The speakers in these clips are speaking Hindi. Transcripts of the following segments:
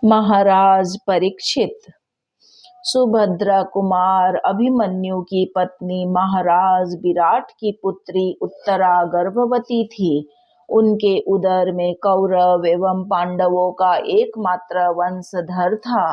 महाराज परीक्षित। सुभद्रा कुमार अभिमन्यु की पत्नी महाराज विराट की पुत्री उत्तरा गर्भवती थी। उनके उदर में कौरव एवं पांडवों का एकमात्र वंशधर था।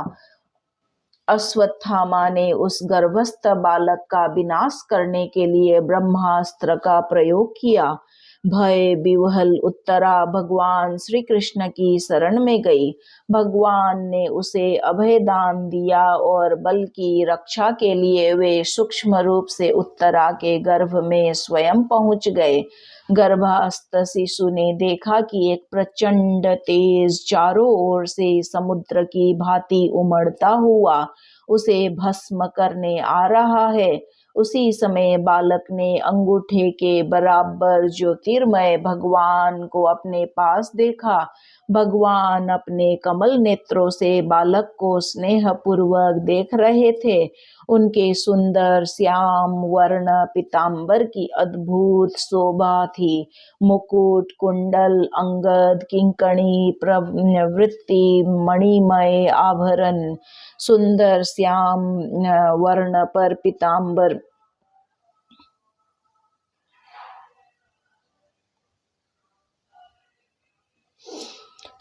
अश्वत्थामा ने उस गर्भस्थ बालक का विनाश करने के लिए ब्रह्मास्त्र का प्रयोग किया। भय विह्वल उत्तरा भगवान श्री कृष्ण की शरण में गई। भगवान ने उसे अभय दान दिया और बल की रक्षा के लिए वे सूक्ष्म रूप से उत्तरा के गर्भ में स्वयं पहुंच गए। गर्भस्थ शिशु ने देखा कि एक प्रचंड तेज चारों ओर से समुद्र की भांति उमड़ता हुआ उसे भस्म करने आ रहा है। उसी समय बालक ने अंगूठे के बराबर ज्योतिर्मय भगवान को अपने पास देखा। भगवान अपने कमल नेत्रों से बालक को स्नेह पूर्वक देख रहे थे। उनके सुंदर श्याम वर्ण पीतांबर की अद्भुत शोभा थी। मुकुट, कुंडल, अंगद, किंकणी, प्रवृत्ति, मणिमय आभरण, सुंदर श्याम वर्ण पर पीतांबर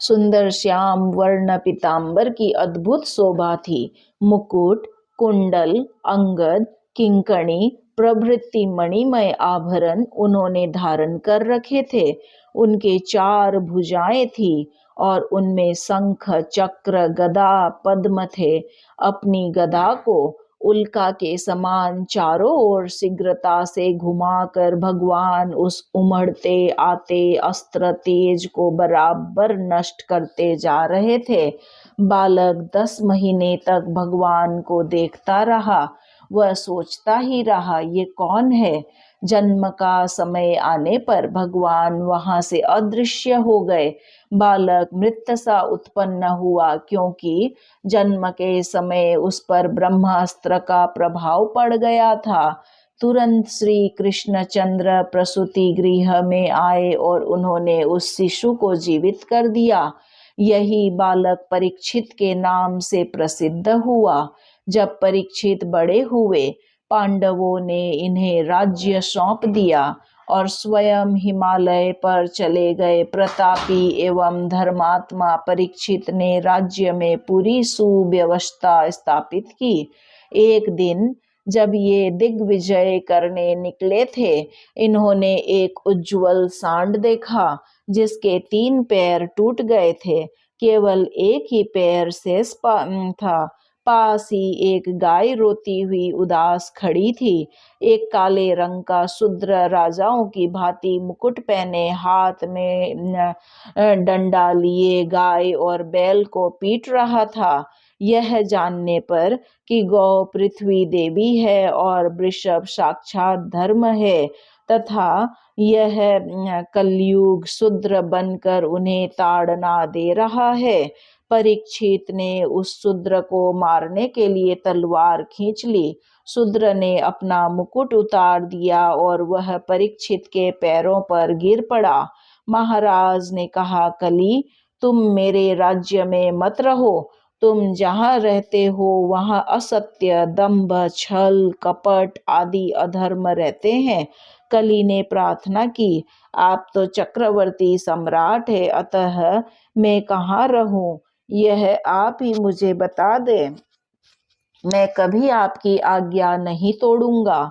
सुंदर श्याम वर्ण पीतांबर की अद्भुत शोभा थी। मुकुट, कुंडल, अंगद, किंकणी प्रभृति मणिमय आभरण उन्होंने धारण कर रखे थे। उनके 4 भुजाएं थी और उनमें शंख, चक्र, गदा, पद्म थे। अपनी गदा को उल्का के समान चारों ओर शीघ्रता से घुमाकर भगवान उस उमड़ते आते अस्त्र तेज को बराबर नष्ट करते जा रहे थे। बालक 10 महीने तक भगवान को देखता रहा। वह सोचता ही रहा, ये कौन है? जन्म का समय आने पर भगवान वहां से अदृश्य हो गए। बालक मृत सा उत्पन्न हुआ, क्योंकि जन्म के समय उस पर ब्रह्मास्त्र का प्रभाव पड़ गया था। तुरंत श्री कृष्णचंद्र प्रसूति गृह में आए और उन्होंने उस शिशु को जीवित कर दिया। यही बालक परीक्षित के नाम से प्रसिद्ध हुआ। जब परीक्षित बड़े हुए, पांडवों ने इन्हें राज्य सौंप दिया और स्वयं हिमालय पर चले गए। प्रतापी एवं धर्मात्मा परीक्षित ने राज्य में पूरी सुव्यवस्था स्थापित की। एक दिन जब ये दिग्विजय करने निकले थे, इन्होंने एक उज्जवल सांड देखा जिसके 3 पैर टूट गए थे, केवल एक ही पैर शेष था। पास ही एक गाय रोती हुई उदास खड़ी थी। एक काले रंग का शूद्र राजाओं की भांति मुकुट पहने हाथ में डंडा लिए गाय और बैल को पीट रहा था। यह जानने पर कि गौ पृथ्वी देवी है और वृषभ साक्षात धर्म है तथा यह कलयुग शूद्र बनकर उन्हें ताड़ना दे रहा है, परीक्षित ने उस शूद्र को मारने के लिए तलवार खींच ली। शूद्र ने अपना मुकुट उतार दिया और वह परीक्षित के पैरों पर गिर पड़ा। महाराज ने कहा, कली, तुम मेरे राज्य में मत रहो। तुम जहाँ रहते हो वहाँ असत्य, दंभ, छल, कपट आदि अधर्म रहते हैं। कली ने प्रार्थना की, आप तो चक्रवर्ती सम्राट है, अतः मैं कहाँ रहूं? यह आप ही मुझे बता दे। मैं कभी आपकी आज्ञा नहीं तोड़ूंगा।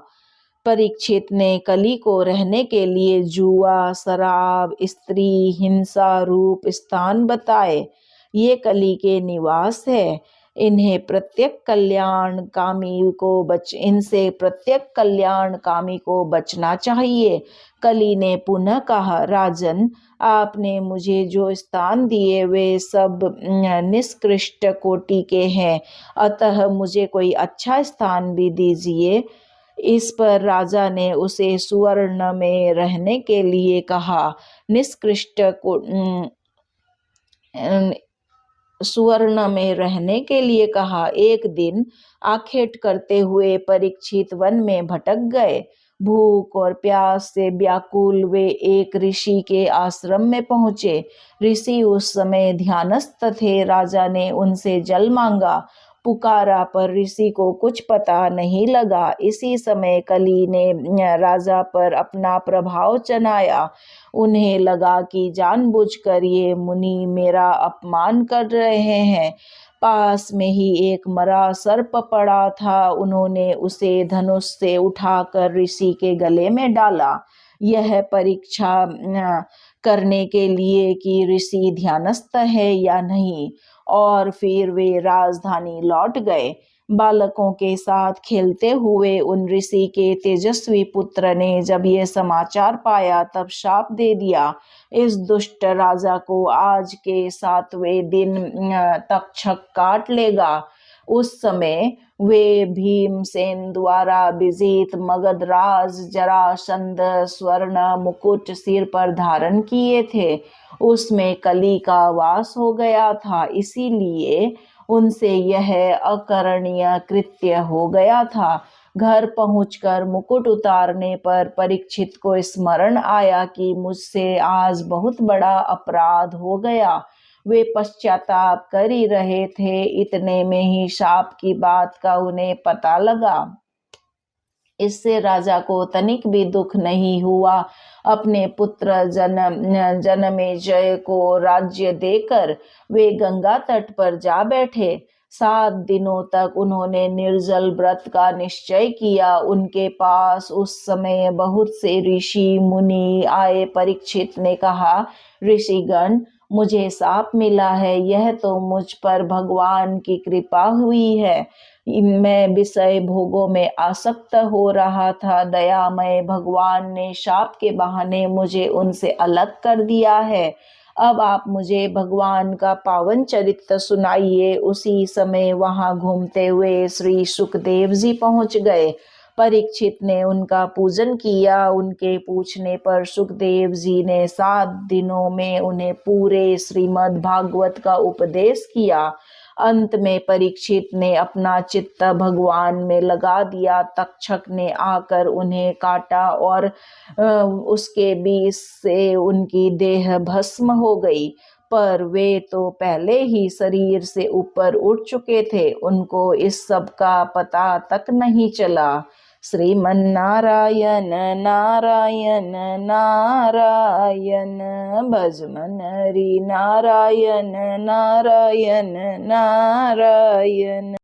परीक्षित ने कली को रहने के लिए जुआ, शराब, स्त्री, हिंसा रूप स्थान बताए। ये कली के निवास है। इनसे प्रत्येक कल्याण कामी को बचना चाहिए। कली ने पुनः कहा, राजन, आपने मुझे जो स्थान दिए वे सब निष्कृष्ट कोटि के हैं, अतः मुझे कोई अच्छा स्थान भी दीजिए। इस पर राजा ने उसे सुवर्ण में रहने के लिए कहा। सुवर्ण में रहने के लिए कहा। एक दिन आखेट करते हुए परीक्षित वन में भटक गए। भूख और प्यास से व्याकुल वे एक ऋषि के आश्रम में पहुंचे। ऋषि उस समय ध्यानस्थ थे। राजा ने उनसे जल मांगा, पुकारा, पर ऋषि को कुछ पता नहीं लगा। इसी समय कली ने राजा पर अपना प्रभाव जमाया। उन्हें लगा कि जानबूझकर ये मुनि मेरा अपमान कर रहे हैं। पास में ही एक मरा सर्प पड़ा था। उन्होंने उसे धनुष से उठाकर ऋषि के गले में डाला, यह परीक्षा करने के लिए कि ऋषि ध्यानस्थ है या नहीं। और फिर वे राजधानी लौट गए। बालकों के साथ खेलते हुए उन ऋषि के तेजस्वी पुत्र ने जब ये समाचार पाया तब शाप दे दिया, इस दुष्ट राजा को आज के 7वें दिन तक्षक काट लेगा। उस समय वे भीमसेन द्वारा विजित मगधराज जरासंध स्वर्ण मुकुट सिर पर धारण किए थे, उसमें कली का वास हो गया था। इसीलिए उनसे यह अकरणीय कृत्य हो गया था। घर पहुंचकर मुकुट उतारने पर परीक्षित को स्मरण आया कि मुझसे आज बहुत बड़ा अपराध हो गया। वे पश्चाताप कर ही रहे थे, इतने में ही शाप की बात का उन्हें पता लगा। इससे राजा को तनिक भी दुख नहीं हुआ। अपने पुत्र जनमेजय को राज्य देकर वे गंगा तट पर जा बैठे। 7 दिनों तक उन्होंने निर्जल व्रत का निश्चय किया। उनके पास उस समय बहुत से ऋषि मुनि आए। परीक्षित ने कहा, ऋषिगण, मुझे शाप मिला है, यह तो मुझ पर भगवान की कृपा हुई है। मैं विषय भोगों में आसक्त हो रहा था। दयामय भगवान ने शाप के बहाने मुझे उनसे अलग कर दिया है। अब आप मुझे भगवान का पावन चरित्र सुनाइए। उसी समय वहां घूमते हुए श्री सुखदेव जी पहुंच गए। परीक्षित ने उनका पूजन किया। उनके पूछने पर सुखदेव जी ने 7 दिनों में उन्हें पूरे श्रीमद् भागवत का उपदेश किया। अंत में परीक्षित ने अपना चित्त भगवान में लगा दिया। तक्षक ने आकर उन्हें काटा और उसके बीच से उनकी देह भस्म हो गई, पर वे तो पहले ही शरीर से ऊपर उठ चुके थे। उनको इस सब का पता तक नहीं चला। श्रीमन्नारायण नारायण नारायण, भजमन हरि नारायण नारायण नारायण।